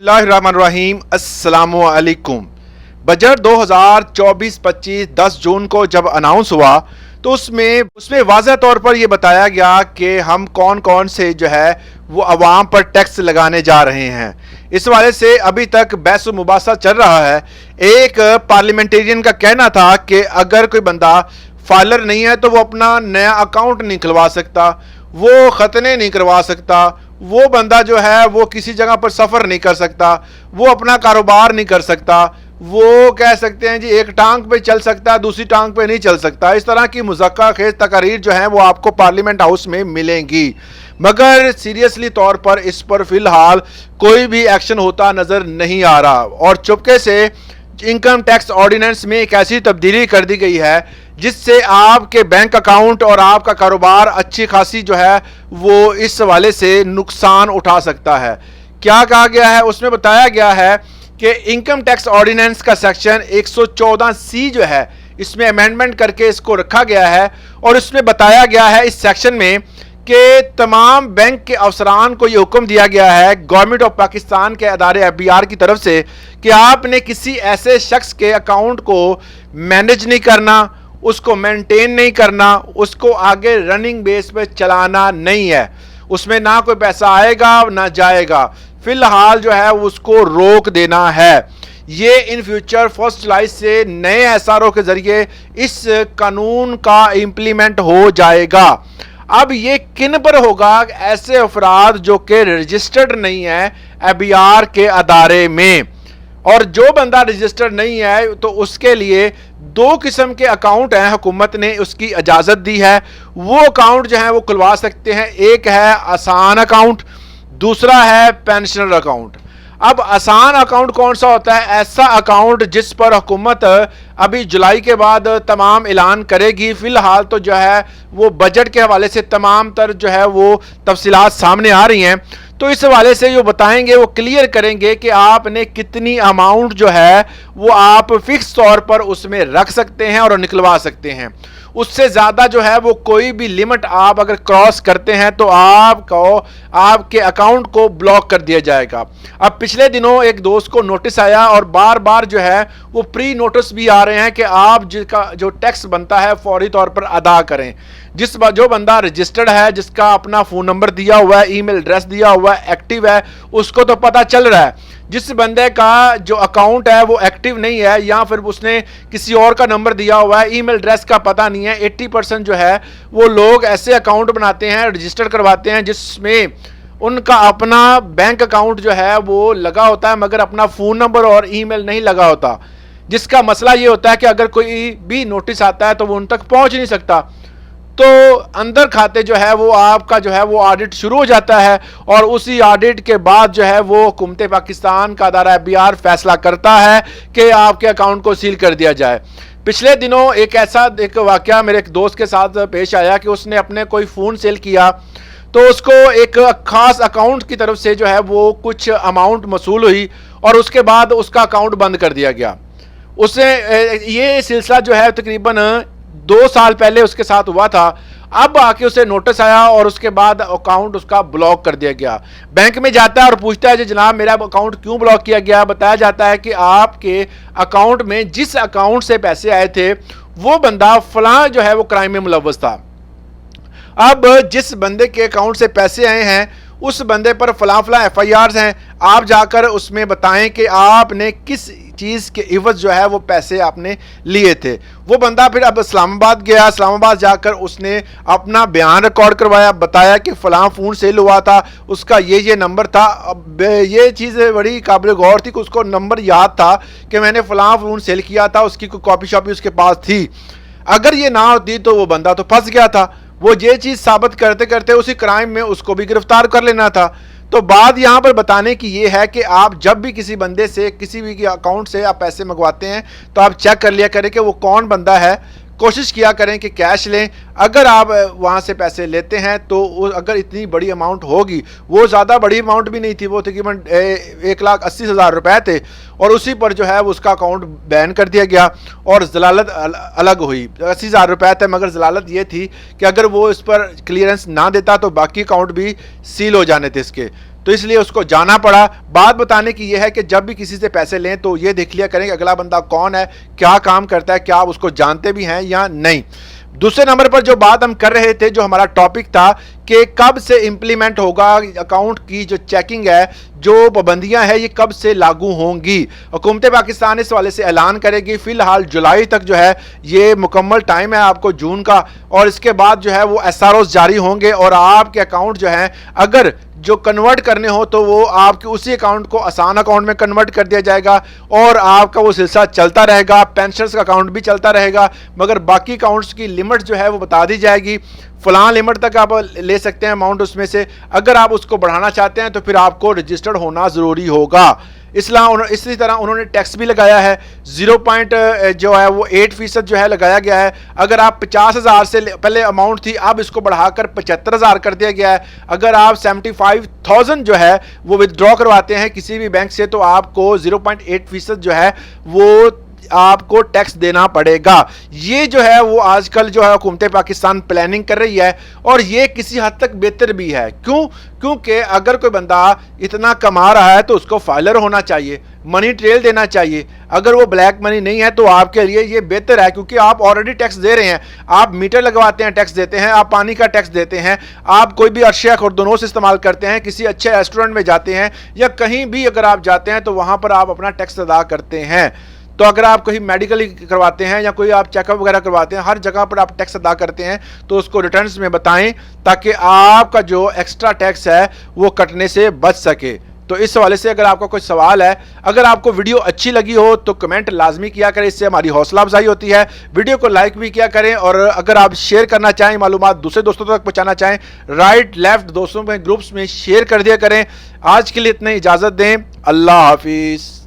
बिस्मिल्लाहिर्रहमानिर्रहीम अस्सलाम वालेकुम। बजट 2024-25 10 जून को जब अनाउंस हुआ तो उसमें वाज़ह तौर पर यह बताया गया कि हम कौन कौन से जो है वो अवाम पर टैक्स लगाने जा रहे हैं। इस वाले से अभी तक बहस मुबासा चल रहा है। एक पार्लियामेंटेरियन का कहना था कि अगर कोई बंदा फाइलर नहीं है तो वो अपना नया अकाउंट नहीं खुलवा सकता, वो खतने नहीं करवा सकता, वो बंदा जो है वो किसी जगह पर सफ़र नहीं कर सकता, वो अपना कारोबार नहीं कर सकता, वो कह सकते हैं जी एक टांग पे चल सकता है दूसरी टांग पे नहीं चल सकता। इस तरह की मुज़क्कर खेज़ तकारीर जो है वो आपको पार्लियामेंट हाउस में मिलेंगी, मगर सीरियसली तौर पर इस पर फ़िलहाल कोई भी एक्शन होता नज़र नहीं आ रहा। और चुपके से इनकम टैक्स ऑर्डिनेंस में एक ऐसी तब्दीली कर दी गई है जिससे आपके बैंक अकाउंट और आपका कारोबार अच्छी खासी जो है वो इस हवाले से नुकसान उठा सकता है। क्या कहा गया है, उसमें बताया गया है कि इनकम टैक्स ऑर्डिनेंस का सेक्शन 114C जो है इसमें अमेंडमेंट करके इसको रखा गया है और इसमें बताया गया है इस सेक्शन में कि तमाम बैंक के अफसरान को ये हुक्म दिया गया है गवर्नमेंट ऑफ पाकिस्तान के अदारे FBI की तरफ से कि आपने किसी ऐसे शख्स के अकाउंट को मैनेज नहीं करना, उसको मेंटेन नहीं करना, उसको आगे रनिंग बेस पे चलाना नहीं है। उसमें ना कोई पैसा आएगा ना जाएगा, फिलहाल जो है उसको रोक देना है। ये इन फ्यूचर 1 जुलाई से नए SRO के जरिए इस कानून का इम्प्लीमेंट हो जाएगा। अब ये किन पर होगा? ऐसे अफराद जो कि रजिस्टर्ड नहीं है FBI के अदारे में, और जो बंदा रजिस्टर्ड नहीं है तो उसके लिए 2 किस्म के अकाउंट हैं, हुकूमत ने उसकी इजाज़त दी है। वो अकाउंट जो है वो खुलवा सकते हैं। एक है आसान अकाउंट, दूसरा है पेंशनर अकाउंट। अब आसान अकाउंट कौन सा होता है? ऐसा अकाउंट जिस पर हुकूमत अभी जुलाई के बाद तमाम ऐलान करेगी। फ़िलहाल तो जो है वो बजट के हवाले से तमाम तर जो है वो तफसीलात सामने आ रही हैं, तो इस हवाले से जो बताएंगे वो क्लियर करेंगे कि आपने कितनी अमाउंट जो है वो आप फिक्स तौर पर उसमें रख सकते हैं और निकलवा सकते हैं। उससे ज़्यादा जो है वो कोई भी लिमिट आप अगर क्रॉस करते हैं तो आपके अकाउंट को ब्लॉक कर दिया जाएगा। अब पिछले दिनों एक दोस्त को नोटिस आया और बार बार जो है वो प्री नोटिस भी आ रहे हैं कि आप जिसका जो टैक्स बनता है फौरी तौर पर अदा करें। जो बंदा रजिस्टर्ड है, जिसका अपना फ़ोन नंबर दिया हुआ है, ईमेल एड्रेस दिया हुआ है, एक्टिव है, उसको तो पता चल रहा है। जिस बंदे का जो अकाउंट है वो एक्टिव नहीं है या फिर उसने किसी और का नंबर दिया हुआ है, ईमेल एड्रेस का पता नहीं है, 80% जो है वो लोग ऐसे अकाउंट बनाते हैं, रजिस्टर करवाते हैं जिसमें उनका अपना बैंक अकाउंट जो है वो लगा होता है मगर अपना फ़ोन नंबर और ईमेल नहीं लगा होता, जिसका मसला ये होता है कि अगर कोई भी नोटिस आता है तो वो उन तक पहुंच नहीं सकता। तो अंदर खाते जो है वो आपका जो है वो ऑडिट शुरू हो जाता है और उसी ऑडिट के बाद जो है वो हुकूमत पाकिस्तान का अदारा FBI फैसला करता है कि आपके अकाउंट को सील कर दिया जाए। पिछले दिनों एक वाकया मेरे एक दोस्त के साथ पेश आया कि उसने अपने कोई फ़ोन सेल किया तो उसको एक ख़ास अकाउंट की तरफ से जो है वो कुछ अमाउंट मसूल हुई और उसके बाद उसका अकाउंट बंद कर दिया गया। उसने ये सिलसिला जो है तकरीबन 2 साल पहले उसके साथ हुआ था। अब आके उसे नोटिस आया और उसके बाद अकाउंट उसका ब्लॉक कर दिया गया। बैंक में जाता है और पूछता है जी जनाब मेरा अकाउंट क्यों ब्लॉक किया गया? बताया जाता है कि आपके अकाउंट में जिस अकाउंट से पैसे आए थे वो बंदा फलां जो है वो क्राइम में मुलव्वस था। अब जिस बंदे के अकाउंट से पैसे आए हैं उस बंदे पर फलां FIRs हैं। आप जाकर उसमें बताएं कि आपने किस चीज़ के इवज़ जो है वो पैसे आपने लिए थे। वो बंदा फिर अब इस्लामाबाद गया, इस्लामाबाद जाकर उसने अपना बयान रिकॉर्ड करवाया, बताया कि फ़लाँ फ़ोन सेल हुआ था, उसका ये नंबर था। अब ये चीज़ बड़ी काबिल गौर थी कि उसको नंबर याद था कि मैंने फ़लाँ फ़ोन सेल किया था, उसकी कोई कॉपी शॉपी उसके पास थी। अगर ये ना होती तो वो बंदा तो फंस गया था। वो ये चीज़ साबित करते करते उसी क्राइम में उसको भी गिरफ्तार कर लेना था। तो बात यहाँ पर बताने की ये है कि आप जब भी किसी बंदे से किसी भी अकाउंट से आप पैसे मंगवाते हैं तो आप चेक कर लिया करें कि वो कौन बंदा है। कोशिश किया करें कि कैश लें। अगर आप वहाँ से पैसे लेते हैं तो अगर इतनी बड़ी अमाउंट होगी, वो ज़्यादा बड़ी अमाउंट भी नहीं थी, वो तकरीबन 1,80,000 रुपये थे और उसी पर जो है उसका अकाउंट बैन कर दिया गया और जलालत अलग हुई। 80,000 रुपये थे मगर जलालत ये थी कि अगर वो इस पर क्लियरेंस ना देता तो बाकी अकाउंट भी सील हो जाने थे इसके। تو اس لیے اس کو جانا پڑا. بات بتانے کی یہ ہے کہ جب بھی کسی سے پیسے لیں تو یہ دیکھ لیا کریں کہ اگلا بندہ کون ہے, کیا کام کرتا ہے, کیا آپ اس کو جانتے بھی ہیں یا نہیں. دوسرے نمبر پر جو بات ہم کر رہے تھے, جو ہمارا ٹاپک تھا کہ کب سے امپلیمنٹ ہوگا اکاؤنٹ کی جو چیکنگ ہے, جو پابندیاں ہیں یہ کب سے لاگو ہوں گی. حکومت پاکستان اس والے سے اعلان کرے گی. فی الحال جولائی تک جو ہے یہ مکمل ٹائم ہے آپ کو جون کا, اور اس کے بعد جو ہے وہ ایس آر اوز جاری ہوں گے, اور آپ کے اکاؤنٹ جو ہیں اگر جو کنورٹ کرنے ہو تو وہ آپ کے اسی اکاؤنٹ کو آسان اکاؤنٹ میں کنورٹ کر دیا جائے گا, اور آپ کا وہ سلسلہ چلتا رہے گا. پینشنز کا اکاؤنٹ بھی چلتا رہے گا, مگر باقی اکاؤنٹس کی لمٹ جو ہے وہ بتا دی جائے گی. فلاں لمٹ تک آپ لے سکتے ہیں اماؤنٹ اس میں سے. اگر آپ اس کو بڑھانا چاہتے ہیں تو پھر آپ کو رجسٹرڈ ہونا ضروری ہوگا. اسی طرح انہوں نے ٹیکس بھی لگایا ہے, 0.8% جو ہے لگایا گیا ہے. اگر آپ 50,000 سے پہلے اماؤنٹ تھی, اب اس کو بڑھا کر 75,000 کر دیا گیا ہے. اگر آپ 75,000 جو ہے وہ ودڈرا کرواتے ہیں کسی بھی بینک سے تو آپ کو 0.8% جو ہے وہ آپ کو ٹیکس دینا پڑے گا. یہ جو ہے وہ آج کل جو ہے حکومت پاکستان پلاننگ کر رہی ہے, اور یہ کسی حد تک بہتر بھی ہے. کیونکہ اگر کوئی بندہ اتنا کما رہا ہے تو اس کو فائلر ہونا چاہیے, منی ٹریل دینا چاہیے. اگر وہ بلیک منی نہیں ہے تو آپ کے لیے یہ بہتر ہے, کیونکہ آپ آلریڈی ٹیکس دے رہے ہیں. آپ میٹر لگواتے ہیں, ٹیکس دیتے ہیں. آپ پانی کا ٹیکس دیتے ہیں. آپ کوئی بھی ارشیا خوردنوش استعمال کرتے ہیں, کسی اچھے ریسٹورنٹ میں جاتے ہیں, یا کہیں بھی اگر آپ جاتے ہیں تو وہاں پر آپ اپنا ٹیکس ادا کرتے ہیں. تو اگر آپ کہیں میڈیکل کرواتے ہیں یا کوئی آپ چیک اپ وغیرہ کرواتے ہیں, ہر جگہ پر آپ ٹیکس ادا کرتے ہیں, تو اس کو ریٹرنز میں بتائیں تاکہ آپ کا جو ایکسٹرا ٹیکس ہے وہ کٹنے سے بچ سکے. تو اس حوالے سے اگر آپ کا کوئی سوال ہے, اگر آپ کو ویڈیو اچھی لگی ہو تو کمنٹ لازمی کیا کریں, اس سے ہماری حوصلہ افزائی ہوتی ہے. ویڈیو کو لائک بھی کیا کریں, اور اگر آپ شیئر کرنا چاہیں, معلومات دوسرے دوستوں تک پہنچانا چاہیں, رائٹ لیفٹ دوستوں میں گروپس میں شیئر کر دیا کریں. آج کے لیے اتنے اجازت دیں. اللہ حافظ.